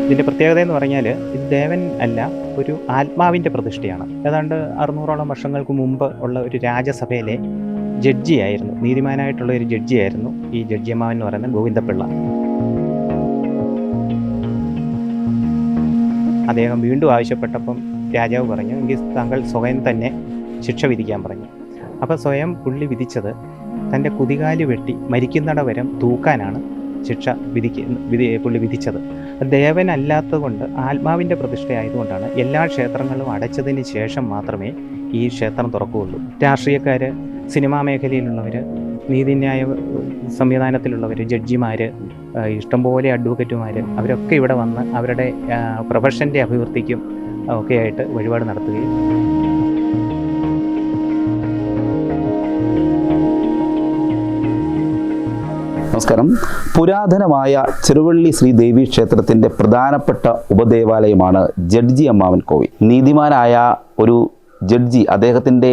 ഇതിൻ്റെ പ്രത്യേകത എന്ന് പറഞ്ഞാൽ ഇത് ദേവൻ അല്ല, ഒരു ആത്മാവിൻ്റെ പ്രതിഷ്ഠയാണ്. ഏതാണ്ട് 600ഓളം വർഷങ്ങൾക്ക് മുമ്പ് ഉള്ള ഒരു രാജസഭയിലെ ജഡ്ജിയായിരുന്നു, നീതിമാനായിട്ടുള്ള ഒരു ജഡ്ജിയായിരുന്നു ഈ ജഡ്ജിയമ്മാവൻ എന്ന് പറയുന്ന ഗോവിന്ദപിള്ള. അദ്ദേഹം വീണ്ടും ആവശ്യപ്പെട്ടപ്പം രാജാവ് പറഞ്ഞു, എങ്കിൽ താങ്കൾ സ്വയം തന്നെ ശിക്ഷ വിധിക്കാൻ പറഞ്ഞു. അപ്പോൾ സ്വയം പുള്ളി വിധിച്ചത് തൻ്റെ കുതികാല് വെട്ടി മരിക്കുന്നിട വരെ തൂക്കാനാണ് ശിക്ഷ പുള്ളി വിധിച്ചത്. ദേവനല്ലാത്തത് കൊണ്ട്, ആത്മാവിൻ്റെ പ്രതിഷ്ഠയായതുകൊണ്ടാണ് എല്ലാ ക്ഷേത്രങ്ങളും അടച്ചതിന് ശേഷം മാത്രമേ ഈ ക്ഷേത്രം തുറക്കുകയുള്ളൂ. രാഷ്ട്രീയക്കാർ, സിനിമാ മേഖലയിലുള്ളവർ, നീതിന്യായ സംവിധാനത്തിലുള്ളവർ, ജഡ്ജിമാർ, ഇഷ്ടംപോലെ അഡ്വക്കേറ്റുമാർ, അവരൊക്കെ ഇവിടെ വന്ന് അവരുടെ പ്രൊഫഷൻ്റെ അഭിവൃദ്ധിക്കും ഒക്കെയായിട്ട് വഴിപാട് നടത്തുകയും നമസ്കാരം. പുരാതനമായ ചെറുവള്ളി ശ്രീ ദേവി ക്ഷേത്രത്തിൻ്റെ പ്രധാനപ്പെട്ട ഉപദേവാലയമാണ് ജഡ്ജി അമ്മാവൻ കോവിൽ. നീതിമാനായ ഒരു ജഡ്ജി, അദ്ദേഹത്തിൻ്റെ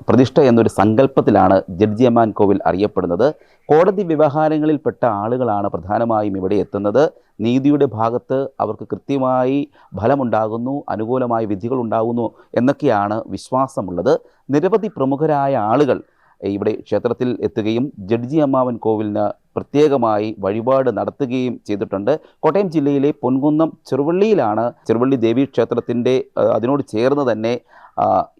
പ്രതിഷ്ഠ എന്നൊരു സങ്കല്പത്തിലാണ് ജഡ്ജി അമ്മാവൻ കോവിൽ അറിയപ്പെടുന്നത്. കോടതി വ്യവഹാരങ്ങളിൽപ്പെട്ട ആളുകളാണ് പ്രധാനമായും ഇവിടെ എത്തുന്നത്. നീതിയുടെ ഭാഗത്ത് അവർക്ക് കൃത്യമായി ഫലമുണ്ടാകുന്നു, അനുകൂലമായ വിധികൾ ഉണ്ടാകുന്നു എന്നൊക്കെയാണ് വിശ്വാസമുള്ളത്. നിരവധി പ്രമുഖരായ ആളുകൾ ഇവിടെ ക്ഷേത്രത്തിൽ എത്തുകയും ജഡ്ജി അമ്മാവൻ കോവിലിന് പ്രത്യേകമായി വഴിപാട് നടത്തുകയും ചെയ്തിട്ടുണ്ട്. കോട്ടയം ജില്ലയിലെ പൊൻകുന്നം ചെറുവള്ളിയിലാണ് ചെറുവള്ളി ദേവി ക്ഷേത്രത്തിൻ്റെ അതിനോട് ചേർന്ന് തന്നെ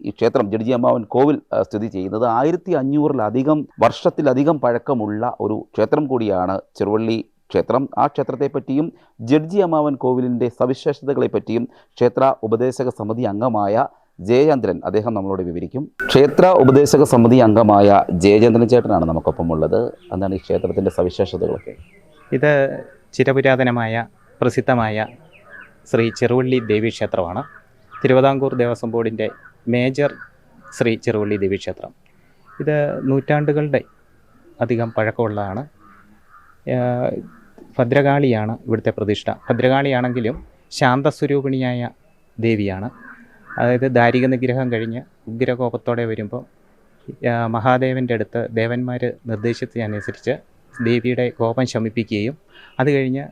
ഈ ക്ഷേത്രം ജഡ്ജി അമ്മാവൻ കോവിൽ സ്ഥിതി ചെയ്യുന്നത്. 1500-ലധികം വർഷത്തിലധികം പഴക്കമുള്ള ഒരു ക്ഷേത്രം കൂടിയാണ് ചെറുവള്ളി ക്ഷേത്രം. ആ ക്ഷേത്രത്തെപ്പറ്റിയും ജഡ്ജി അമ്മാവൻ കോവിലിൻ്റെ സവിശേഷതകളെപ്പറ്റിയും ക്ഷേത്ര ഉപദേശക സമിതി അംഗമായ ജയചന്ദ്രൻ അദ്ദേഹം നമ്മളോട് വിവരിക്കും. ക്ഷേത്ര ഉപദേശക സമിതി അംഗമായ ജയചന്ദ്രൻ ചേട്ടനാണ് നമുക്കൊപ്പം ഉള്ളത്. എന്താണ് ഈ ക്ഷേത്രത്തിൻ്റെ സവിശേഷതകളൊക്കെ? ഇത് ചിരപുരാതനമായ പ്രസിദ്ധമായ ശ്രീ ചെറുവള്ളി ദേവി ക്ഷേത്രമാണ്. തിരുവിതാംകൂർ ദേവസ്വം ബോർഡിൻ്റെ മേജർ ശ്രീ ചെറുവള്ളി ദേവി ക്ഷേത്രം. ഇത് നൂറ്റാണ്ടുകളുടെ അധികം പഴക്കമുള്ളതാണ്. ഭദ്രകാളിയാണ് ഇവിടുത്തെ പ്രതിഷ്ഠ. ഭദ്രകാളിയാണെങ്കിലും ശാന്തസ്വരൂപിണിയായ ദേവിയാണ്. അതായത് ദാരിക നിഗ്രഹം കഴിഞ്ഞ് ഉഗ്രകോപത്തോടെ വരുമ്പോൾ മഹാദേവൻ്റെ അടുത്ത് ദേവന്മാർ നിർദ്ദേശിച്ചതനുസരിച്ച് ദേവിയുടെ കോപം ശമിപ്പിക്കുകയും അത് കഴിഞ്ഞ്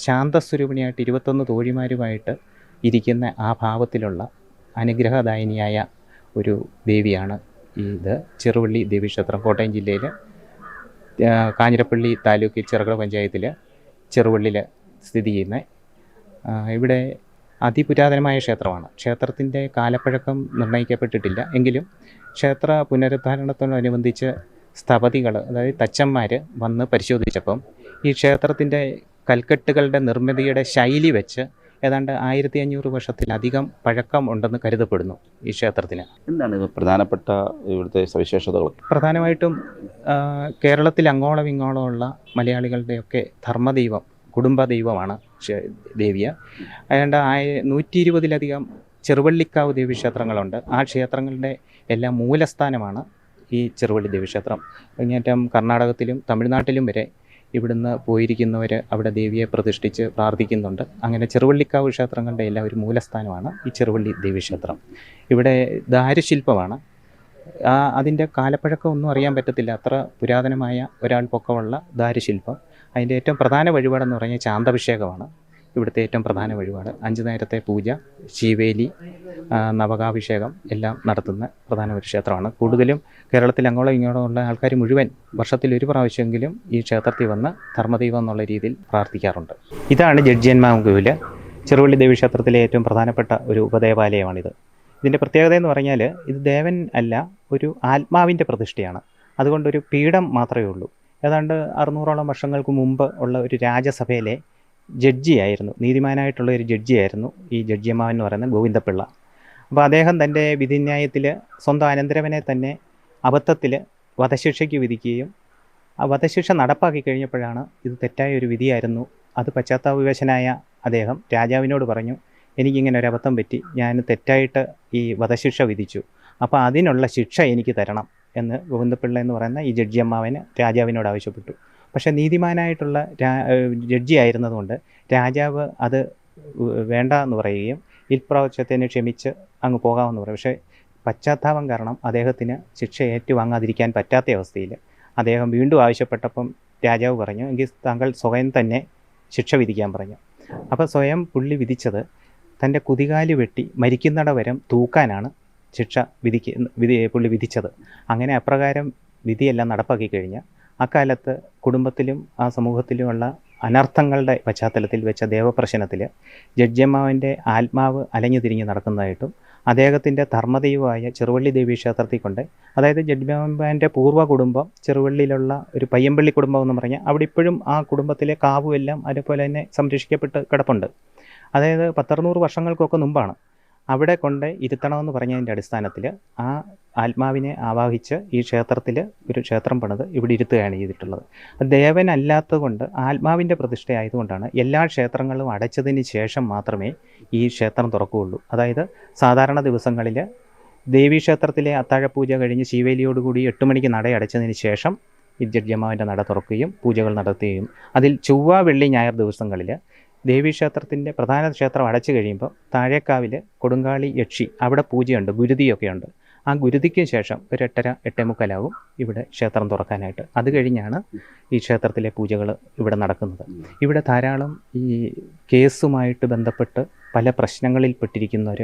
ശാന്തസ്വരൂപിണിയായിട്ട് 21 തോഴിമാരുമായിട്ട് ഇരിക്കുന്ന ആ ഭാവത്തിലുള്ള അനുഗ്രഹദായിനിയായ ഒരു ദേവിയാണ് ഇത് ചെറുവള്ളി ദേവീക്ഷേത്രം. കോട്ടയം ജില്ലയിൽ കാഞ്ഞിരപ്പള്ളി താലൂക്കിൽ ചിറകട പഞ്ചായത്തിൽ ചെറുവള്ളിയിൽ സ്ഥിതി ചെയ്യുന്ന ഇവിടെ അതിപുരാതനമായ ക്ഷേത്രമാണ്. ക്ഷേത്രത്തിൻ്റെ കാലപ്പഴക്കം നിർണ്ണയിക്കപ്പെട്ടിട്ടില്ല. എങ്കിലും ക്ഷേത്ര പുനരുദ്ധാരണത്തോടനുബന്ധിച്ച് സ്ഥപതികൾ, അതായത് തച്ചന്മാർ വന്ന് പരിശോധിച്ചപ്പം ഈ ക്ഷേത്രത്തിൻ്റെ കൽക്കെട്ടുകളുടെ നിർമ്മിതിയുടെ ശൈലി വെച്ച് ഏതാണ്ട് 1500 വർഷത്തിലധികം പഴക്കം ഉണ്ടെന്ന് കരുതപ്പെടുന്നു ഈ ക്ഷേത്രത്തിന്. എന്താണ് പ്രധാനപ്പെട്ട ഇവിടുത്തെ സവിശേഷതകൾ? പ്രധാനമായിട്ടും കേരളത്തിൽ അങ്ങോളം ഇങ്ങോളമുള്ള മലയാളികളുടെയൊക്കെ ധർമ്മദൈവം, കുടുംബദൈവമാണ് ദേവിയ. അതുകൊണ്ട് 120-ലധികം ചെറുവള്ളിക്കാവ് ദേവീക്ഷേത്രങ്ങളുണ്ട്. ആ ക്ഷേത്രങ്ങളുടെ എല്ലാം മൂലസ്ഥാനമാണ് ഈ ചെറുവള്ളി ദേവീക്ഷേത്രം. അങ്ങേറ്റം കർണാടകത്തിലും തമിഴ്നാട്ടിലും വരെ ഇവിടുന്ന് പോയിരിക്കുന്നവർ അവിടെ ദേവിയെ പ്രതിഷ്ഠിച്ച് പ്രാർത്ഥിക്കുന്നുണ്ട്. അങ്ങനെ ചെറുവള്ളിക്കാവ് ക്ഷേത്രങ്ങളുടെ എല്ലാം ഒരു മൂലസ്ഥാനമാണ് ഈ ചെറുവള്ളി ദേവീക്ഷേത്രം. ഇവിടെ ദാരുശില്പമാണ്. അതിൻ്റെ കാലപ്പഴക്കം ഒന്നും അറിയാൻ പറ്റത്തില്ല, അത്ര പുരാതനമായ ഒരാൾ പൊക്കമുള്ള ദാരുശില്പം. അതിൻ്റെ ഏറ്റവും പ്രധാന വഴിപാടെന്ന് പറഞ്ഞാൽ ചാന്താഭിഷേകമാണ് ഇവിടുത്തെ ഏറ്റവും പ്രധാന വഴിപാട്. 5 നേരത്തെ പൂജ, ശീവേലി, നവകാഭിഷേകം എല്ലാം നടത്തുന്ന പ്രധാന ഒരു ക്ഷേത്രമാണ്. കൂടുതലും കേരളത്തിൽ അങ്ങോളം ഇങ്ങോളം ഉള്ള ആൾക്കാർ മുഴുവൻ വർഷത്തിൽ ഒരു പ്രാവശ്യമെങ്കിലും ഈ ക്ഷേത്രത്തിൽ വന്ന് ധർമ്മദൈവം എന്നുള്ള രീതിയിൽ പ്രാർത്ഥിക്കാറുണ്ട്. ഇതാണ് ജഡ്ജിയമ്മാവൻ കോവിൽ. ചെറുവള്ളി ദേവീക്ഷേത്രത്തിലെ ഏറ്റവും പ്രധാനപ്പെട്ട ഒരു ഉപദേവാലയമാണിത്. ഇതിൻ്റെ പ്രത്യേകത എന്ന് പറഞ്ഞാൽ ഇത് ദേവൻ അല്ല, ഒരു ആത്മാവിൻ്റെ പ്രതിഷ്ഠയാണ്. അതുകൊണ്ടൊരു പീഠം മാത്രമേ ഉള്ളൂ. ഏതാണ്ട് 600ഓളം വർഷങ്ങൾക്ക് മുമ്പ് ഉള്ള ഒരു രാജസഭയിലെ ജഡ്ജിയായിരുന്നു, നീതിമാനായിട്ടുള്ള ഒരു ജഡ്ജിയായിരുന്നു ഈ ജഡ്ജിയമ്മാവൻ എന്ന് പറയുന്ന ഗോവിന്ദപിള്ള. അപ്പോൾ അദ്ദേഹം തൻ്റെ വിധിന്യായത്തിൽ സ്വന്തം അനന്തരവനെ തന്നെ അബദ്ധത്തിൽ വധശിക്ഷയ്ക്ക് വിധിക്കുകയും ആ വധശിക്ഷ നടപ്പാക്കി കഴിഞ്ഞപ്പോഴാണ് ഇത് തെറ്റായ ഒരു വിധിയായിരുന്നു. അത് പശ്ചാത്താപവിവശനായ അദ്ദേഹം രാജാവിനോട് പറഞ്ഞു, എനിക്കിങ്ങനെ ഒരു അബദ്ധം പറ്റി, ഞാൻ തെറ്റായിട്ട് ഈ വധശിക്ഷ വിധിച്ചു, അപ്പോൾ അതിനുള്ള ശിക്ഷ എനിക്ക് തരണം എന്ന് ഗോവിന്ദപിള്ള എന്ന് പറയുന്ന ഈ ജഡ്ജിയമ്മാവന് രാജാവിനോട് ആവശ്യപ്പെട്ടു. പക്ഷേ നീതിമാനായിട്ടുള്ള ജഡ്ജി ആയിരുന്നതുകൊണ്ട് രാജാവ് അത് വേണ്ട എന്ന് പറയുകയും ഇപ്രാവശ്യത്തിന് ക്ഷമിച്ച് അങ്ങ് പോകാമെന്ന് പറയും. പക്ഷേ പശ്ചാത്താപം കാരണം അദ്ദേഹത്തിന് ശിക്ഷ ഏറ്റുവാങ്ങാതിരിക്കാൻ പറ്റാത്ത അവസ്ഥയിൽ അദ്ദേഹം വീണ്ടും ആവശ്യപ്പെട്ടപ്പം രാജാവ് പറഞ്ഞു, എങ്കിൽ താങ്കൾ സ്വയം തന്നെ ശിക്ഷ വിധിക്കാൻ പറഞ്ഞു. അപ്പോൾ സ്വയം പുള്ളി വിധിച്ചത് തൻ്റെ കുതികാല് വെട്ടി മരിക്കുന്നിട വരെ തൂക്കാനാണ് ശിക്ഷ പുള്ളി വിധിച്ചത്. അങ്ങനെ അപ്രകാരം വിധിയെല്ലാം നടപ്പാക്കി കഴിഞ്ഞാൽ അക്കാലത്ത് കുടുംബത്തിലും ആ സമൂഹത്തിലുമുള്ള അനർത്ഥങ്ങളുടെ പശ്ചാത്തലത്തിൽ വെച്ച ദേവപ്രശ്നത്തിൽ ജഡ്ജിയമ്മാവൻ്റെ ആത്മാവ് അലഞ്ഞു തിരിഞ്ഞ് നടക്കുന്നതായിട്ടും അദ്ദേഹത്തിൻ്റെ ധർമ്മദൈവമായ ചെറുവള്ളി ദേവി ക്ഷേത്രത്തിൽ കൊണ്ട്, അതായത് ജഡ്ജിയമ്മാവൻ്റെ പൂർവ്വ കുടുംബം ചെറുവള്ളിയിലുള്ള ഒരു പയ്യമ്പള്ളി കുടുംബം എന്ന് പറഞ്ഞാൽ അവിടെ ഇപ്പോഴും ആ കുടുംബത്തിലെ കാവുമെല്ലാം അതുപോലെ തന്നെ സംരക്ഷിക്കപ്പെട്ട് കിടപ്പുണ്ട്. അതായത് 100-100 വർഷങ്ങൾക്കൊക്കെ മുമ്പാണ് അവിടെ കൊണ്ട് ഇരുത്തണമെന്ന് പറഞ്ഞതിൻ്റെ അടിസ്ഥാനത്തിൽ ആ ആത്മാവിനെ ആവാഹിച്ച് ഈ ക്ഷേത്രത്തിൽ ഒരു ക്ഷേത്രം പണിത് ഇവിടെ ഇരുത്തുകയാണ് ചെയ്തിട്ടുള്ളത്. ദേവനല്ലാത്തത് കൊണ്ട് ആത്മാവിൻ്റെ പ്രതിഷ്ഠ ആയതുകൊണ്ടാണ് എല്ലാ ക്ഷേത്രങ്ങളും അടച്ചതിന് ശേഷം മാത്രമേ ഈ ക്ഷേത്രം തുറക്കുകയുള്ളൂ. അതായത് സാധാരണ ദിവസങ്ങളിൽ ദേവീക്ഷേത്രത്തിലെ അത്താഴപൂജ കഴിഞ്ഞ് ശീവേലിയോടുകൂടി 8 മണിക്ക് നട അടച്ചതിന് ശേഷം ഈ ജഡ്ജിയമ്മാവൻ്റെ നട തുറക്കുകയും പൂജകൾ നടത്തുകയും, അതിൽ ചൊവ്വ, വെള്ളി, ഞായർ ദിവസങ്ങളിൽ ദേവീക്ഷേത്രത്തിൻ്റെ പ്രധാന ക്ഷേത്രം അടച്ചു കഴിയുമ്പോൾ താഴേക്കാവിൽ കൊടുങ്കാളി യക്ഷി അവിടെ പൂജയുണ്ട്, ഗുരുതിയൊക്കെ ഉണ്ട്. ആ ഗുരുതിക്ക് ശേഷം ഒരു 8:30-8:45 ഇവിടെ ക്ഷേത്രം തുറക്കാനായിട്ട്. അത് കഴിഞ്ഞാണ് ഈ ക്ഷേത്രത്തിലെ പൂജകൾ ഇവിടെ നടക്കുന്നത്. ഇവിടെ ധാരാളം ഈ കേസുമായിട്ട് ബന്ധപ്പെട്ട് പല പ്രശ്നങ്ങളിൽ പെട്ടിരിക്കുന്നവർ,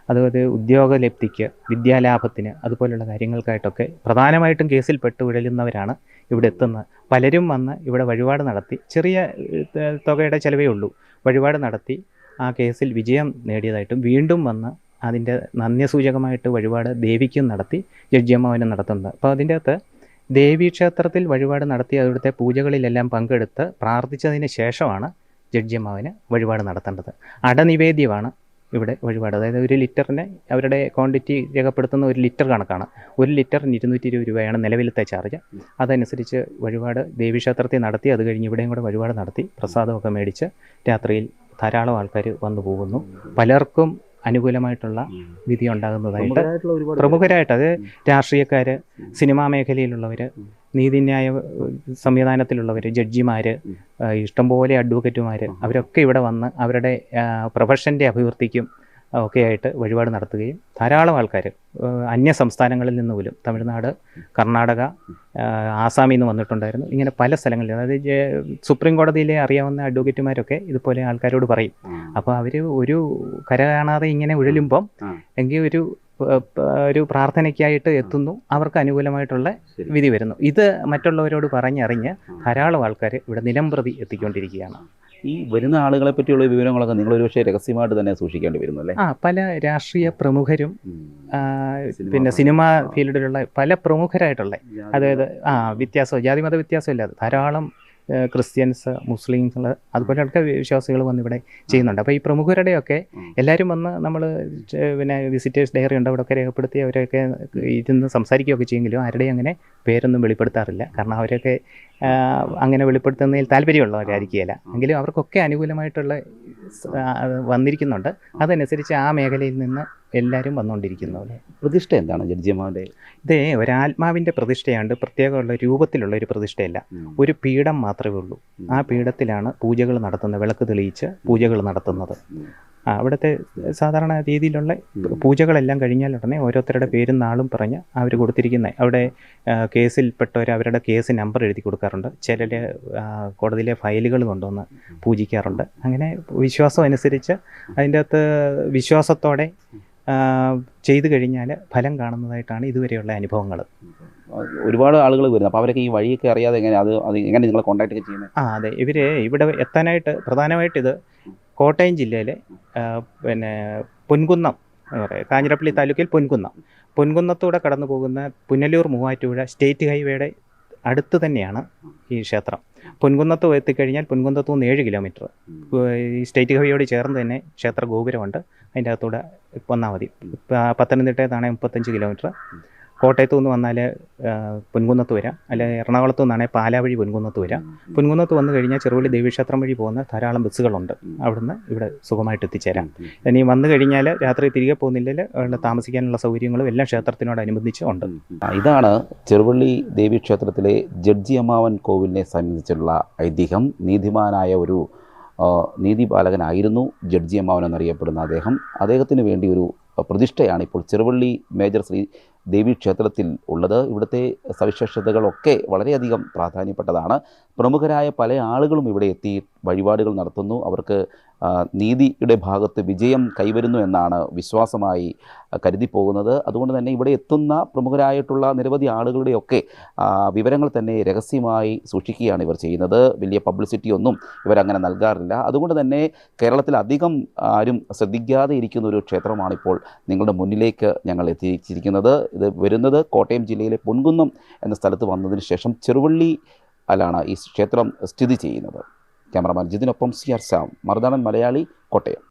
അതുപോലെ ഉദ്യോഗലബ്ധിക്ക്, വിദ്യാലാഭത്തിന്, അതുപോലുള്ള കാര്യങ്ങൾക്കായിട്ടൊക്കെ പ്രധാനമായിട്ടും കേസിൽ പെട്ട് ഉഴലുന്നവരാണ് ഇവിടെ എത്തുന്നത്. പലരും വന്ന് ഇവിടെ വഴിപാട് നടത്തി, ചെറിയ തുകയുടെ ചിലവേ ഉള്ളൂ, വഴിപാട് നടത്തി ആ കേസിൽ വിജയം നേടിയതായിട്ടും വീണ്ടും വന്ന് അതിൻ്റെ നന്ദിസൂചകമായിട്ട് വഴിപാട് ദേവിക്കും നടത്തി ജഡ്ജിയമ്മാവനും നടത്തുന്നത്. അപ്പോൾ അതിൻ്റെ അകത്ത് ദേവീക്ഷേത്രത്തിൽ വഴിപാട് നടത്തി അവിടുത്തെ പൂജകളിലെല്ലാം പങ്കെടുത്ത് പ്രാർത്ഥിച്ചതിന് ശേഷമാണ് ജഡ്ജിയമ്മാവന് വഴിപാട് നടത്തേണ്ടത്. അടനിവേദ്യമാണ് ഇവിടെ വഴിപാട്. അതായത് 1 ലിറ്ററിന് അവരുടെ ക്വാണ്ടിറ്റി രേഖപ്പെടുത്തുന്ന 1 ലിറ്റർ കണക്കാണ്. 1 ലിറ്ററിന് 220 രൂപയാണ് നിലവിലത്തെ ചാർജ്. അതനുസരിച്ച് വഴിപാട് ദേവീക്ഷേത്രത്തിൽ നടത്തി, അത് കഴിഞ്ഞ് ഇവിടെയും കൂടെ വഴിപാട് നടത്തി പ്രസാദമൊക്കെ മേടിച്ച് രാത്രിയിൽ ധാരാളം ആൾക്കാർ വന്നു പോകുന്നു. പലർക്കും അനുകൂലമായിട്ടുള്ള വിധി ഉണ്ടാകുന്നതായിട്ട് പ്രമുഖരായിട്ട്, അത് രാഷ്ട്രീയക്കാർ, സിനിമാ മേഖലയിലുള്ളവർ, നീതിന്യായ സംവിധാനത്തിലുള്ളവർ, ജഡ്ജിമാർ, ഇഷ്ടംപോലെ അഡ്വക്കേറ്റുമാർ, അവരൊക്കെ ഇവിടെ വന്ന് അവരുടെ പ്രൊഫഷൻ്റെ അഭിവൃദ്ധിക്കും ഒക്കെ ആയിട്ട് വഴിപാട് നടത്തുകയും ധാരാളം ആൾക്കാർ അന്യ സംസ്ഥാനങ്ങളിൽ നിന്ന് പോലും, തമിഴ്നാട്, കർണാടക, ആസാമിൽ നിന്ന് വന്നിട്ടുണ്ടായിരുന്നു. ഇങ്ങനെ പല സ്ഥലങ്ങളിൽ, അതായത് സുപ്രീം കോടതിയിലെ അറിയാവുന്ന അഡ്വക്കേറ്റുമാരൊക്കെ ഇതുപോലെ ആൾക്കാരോട് പറയും. അപ്പോൾ അവർ ഒരു കര കാണാതെ ഇങ്ങനെ ഉഴലുമ്പം എങ്കിൽ ഒരു പ്രാർത്ഥനയ്ക്കായിട്ട് എത്തുന്നു, അവർക്ക് അനുകൂലമായിട്ടുള്ള വിധി വരുന്നു. ഇത് മറ്റുള്ളവരോട് പറഞ്ഞറിഞ്ഞ് ധാരാളം ആൾക്കാർ ഇവിടെ നിലംപ്രതി എത്തിക്കൊണ്ടിരിക്കുകയാണ്. ഈ വരുന്ന ആളുകളെ പറ്റിയുള്ള വിവരങ്ങളൊക്കെ നിങ്ങൾ ഒരു പക്ഷേ രഹസ്യമായിട്ട് തന്നെ സൂക്ഷിക്കേണ്ടി വരുന്നു അല്ലേ? പല രാഷ്ട്രീയ പ്രമുഖരും പിന്നെ സിനിമാ ഫീൽഡിലുള്ള പല പ്രമുഖരായിട്ടുള്ള, അതായത് ജാതിമത വ്യത്യാസമില്ലാതെ ധാരാളം ക്രിസ്ത്യൻസ്, മുസ്ലിംസ്, അതുപോലെയൊക്കെ വിശ്വാസികൾ വന്ന് ഇവിടെ ചെയ്യുന്നുണ്ട്. അപ്പോൾ ഈ പ്രമുഖരുടെയൊക്കെ എല്ലാവരും വന്ന് നമ്മൾ പിന്നെ വിസിറ്റേഴ്സ് ഡയറി ഉണ്ട്, അവിടെയൊക്കെ രേഖപ്പെടുത്തി അവരൊക്കെ ഇരുന്ന് സംസാരിക്കുകയൊക്കെ ചെയ്യുമെങ്കിലും ആരുടെയും അങ്ങനെ പേരൊന്നും വെളിപ്പെടുത്താറില്ല. കാരണം അവരൊക്കെ അങ്ങനെ വെളിപ്പെടുത്തുന്നതിൽ താല്പര്യമുള്ളവരായിരിക്കുകയില്ല. എങ്കിലും അവർക്കൊക്കെ അനുകൂലമായിട്ടുള്ള വന്നിരിക്കുന്നുണ്ട്. അതനുസരിച്ച് ആ മേഖലയിൽ നിന്ന് എല്ലാവരും വന്നുകൊണ്ടിരിക്കുന്നു. പ്രതിഷ്ഠ എന്താണ് ജഡ്ജിയമ്മാവൻ്റെ? ഇത് ഒരാത്മാവിൻ്റെ പ്രതിഷ്ഠയാണ്ട്, പ്രത്യേകമുള്ള രൂപത്തിലുള്ള ഒരു പ്രതിഷ്ഠയല്ല, ഒരു പീഠം മാത്രമേ ഉള്ളൂ. ആ പീഠത്തിലാണ് പൂജകൾ നടത്തുന്നത്, വിളക്ക് തെളിയിച്ച് പൂജകൾ നടത്തുന്നത്. അവിടുത്തെ സാധാരണ രീതിയിലുള്ള പൂജകളെല്ലാം കഴിഞ്ഞാൽ ഉടനെ ഓരോരുത്തരുടെ പേരും നാളും പറഞ്ഞ് അവർ കൊടുത്തിരിക്കുന്നത്, അവിടെ കേസിൽപ്പെട്ടവർ അവരുടെ കേസ് നമ്പർ എഴുതി കൊടുക്കാറുണ്ട്. ചിലർ കോടതിയിലെ ഫയലുകൾ കൊണ്ടുവന്ന് പൂജിക്കാറുണ്ട്. അങ്ങനെ വിശ്വാസം അനുസരിച്ച് അതിൻ്റെ അകത്ത് വിശ്വാസത്തോടെ ചെയ്തു കഴിഞ്ഞാൽ ഫലം കാണുന്നതായിട്ടാണ് ഇതുവരെയുള്ള അനുഭവങ്ങൾ. ഒരുപാട് ആളുകൾ വരുന്നത്, അപ്പോൾ അവരൊക്കെ ഈ വഴിയൊക്കെ അറിയാതെ എങ്ങനെ അത് എങ്ങനെ നിങ്ങളെ കോൺടാക്ട് ഒക്കെ ചെയ്യുന്നത്? അതെ, ഇവർ ഇവിടെ എത്താനായിട്ട് പ്രധാനമായിട്ട് ഇത് കോട്ടയം ജില്ലയിലെ പിന്നെ പൊൻകുന്നം എന്ന് പറയുക, കാഞ്ഞിരപ്പള്ളി താലൂക്കിൽ പൊൻകുന്നത്തൂടെ കടന്നു പോകുന്ന പുനലൂർ മൂവാറ്റുപുഴ സ്റ്റേറ്റ് ഹൈവേയുടെ അടുത്ത് തന്നെയാണ് ഈ ക്ഷേത്രം. പൊൻകുന്നത്ത് എത്തിക്കഴിഞ്ഞാൽ പൊൻകുന്നത്തു നിന്ന് 7 കിലോമീറ്റർ ഈ സ്റ്റേറ്റ് ഹൈവേയോട് ചേർന്ന് തന്നെ ക്ഷേത്ര ഗോപുരമുണ്ട്. അതിൻ്റെ അകത്തൂടെ വന്നാൽ മതി. പത്തനംതിട്ടയിൽ 35 കിലോമീറ്റർ, കോട്ടയത്തു നിന്ന് വന്നാൽ പൊൻകുന്നത്ത് വരാം, അല്ലെ എറണാകുളത്തു നിന്നാണെങ്കിൽ പാലാ വഴി പൊൻകുന്നത്ത് വരാം. പൊൻകുന്നത്ത് വന്നു കഴിഞ്ഞാൽ ചെറുവള്ളി ദേവീക്ഷേത്രം വഴി പോകുന്ന ധാരാളം ബസ്സുകളുണ്ട്, അവിടുന്ന് ഇവിടെ സുഖമായിട്ട് എത്തിച്ചേരാം. ഇനി വന്നു കഴിഞ്ഞാൽ രാത്രി തിരികെ പോകുന്നില്ലെങ്കിൽ അവിടെ താമസിക്കാനുള്ള സൗകര്യങ്ങളും എല്ലാം ക്ഷേത്രത്തിനോടനുബന്ധിച്ച് ഉണ്ട്. ഇതാണ് ചെറുവള്ളി ദേവീക്ഷേത്രത്തിലെ ജഡ്ജിയമ്മാവൻ കോവിലിനെ സംബന്ധിച്ചുള്ള ഐതിഹ്യം. നീതിമാനായ ഒരു നീതിപാലകനായിരുന്നു ജഡ്ജിയമ്മാവൻ എന്നറിയപ്പെടുന്ന അദ്ദേഹത്തിന് വേണ്ടി ഒരു പ്രതിഷ്ഠയാണ് ഇപ്പോൾ ചെറുവള്ളി മേജർ ശ്രീ ദേവി ക്ഷേത്രത്തിൽ ഉള്ളത്. ഇവിടുത്തെ സവിശേഷതകളൊക്കെ വളരെയധികം പ്രാധാന്യപ്പെട്ടതാണ്. പ്രമുഖരായ പല ആളുകളും ഇവിടെ എത്തി വഴിപാടുകൾ നടത്തുന്നു. അവർക്ക് നീതിയുടെ ഭാഗത്ത് വിജയം കൈവരുന്നു എന്നാണ് വിശ്വാസമായി കരുതി പോകുന്നത്. അതുകൊണ്ട് തന്നെ ഇവിടെ എത്തുന്ന പ്രമുഖരായിട്ടുള്ള നിരവധി ആളുകളുടെയൊക്കെ വിവരങ്ങൾ തന്നെ രഹസ്യമായി സൂക്ഷിക്കുകയാണ് ഇവർ ചെയ്യുന്നത്. വലിയ പബ്ലിസിറ്റി ഒന്നും ഇവരങ്ങനെ നൽകാറില്ല. അതുകൊണ്ട് തന്നെ കേരളത്തിൽ അധികം ആരും ശ്രദ്ധിക്കാതെ ഇരിക്കുന്ന ഒരു ക്ഷേത്രമാണിപ്പോൾ നിങ്ങളുടെ മുന്നിലേക്ക് ഞങ്ങൾ എത്തിച്ചിരിക്കുന്നത്. ഇത് വരുന്നത് കോട്ടയം ജില്ലയിലെ പൊൻകുന്നം എന്ന സ്ഥലത്ത് വന്നതിന് ശേഷം ചെറുവള്ളിയിലാണ് ഈ ക്ഷേത്രം സ്ഥിതി ചെയ്യുന്നത്. Cameraman ജിതിനൊപ്പം CR Sam, Marunadan Malayali, Kottayam.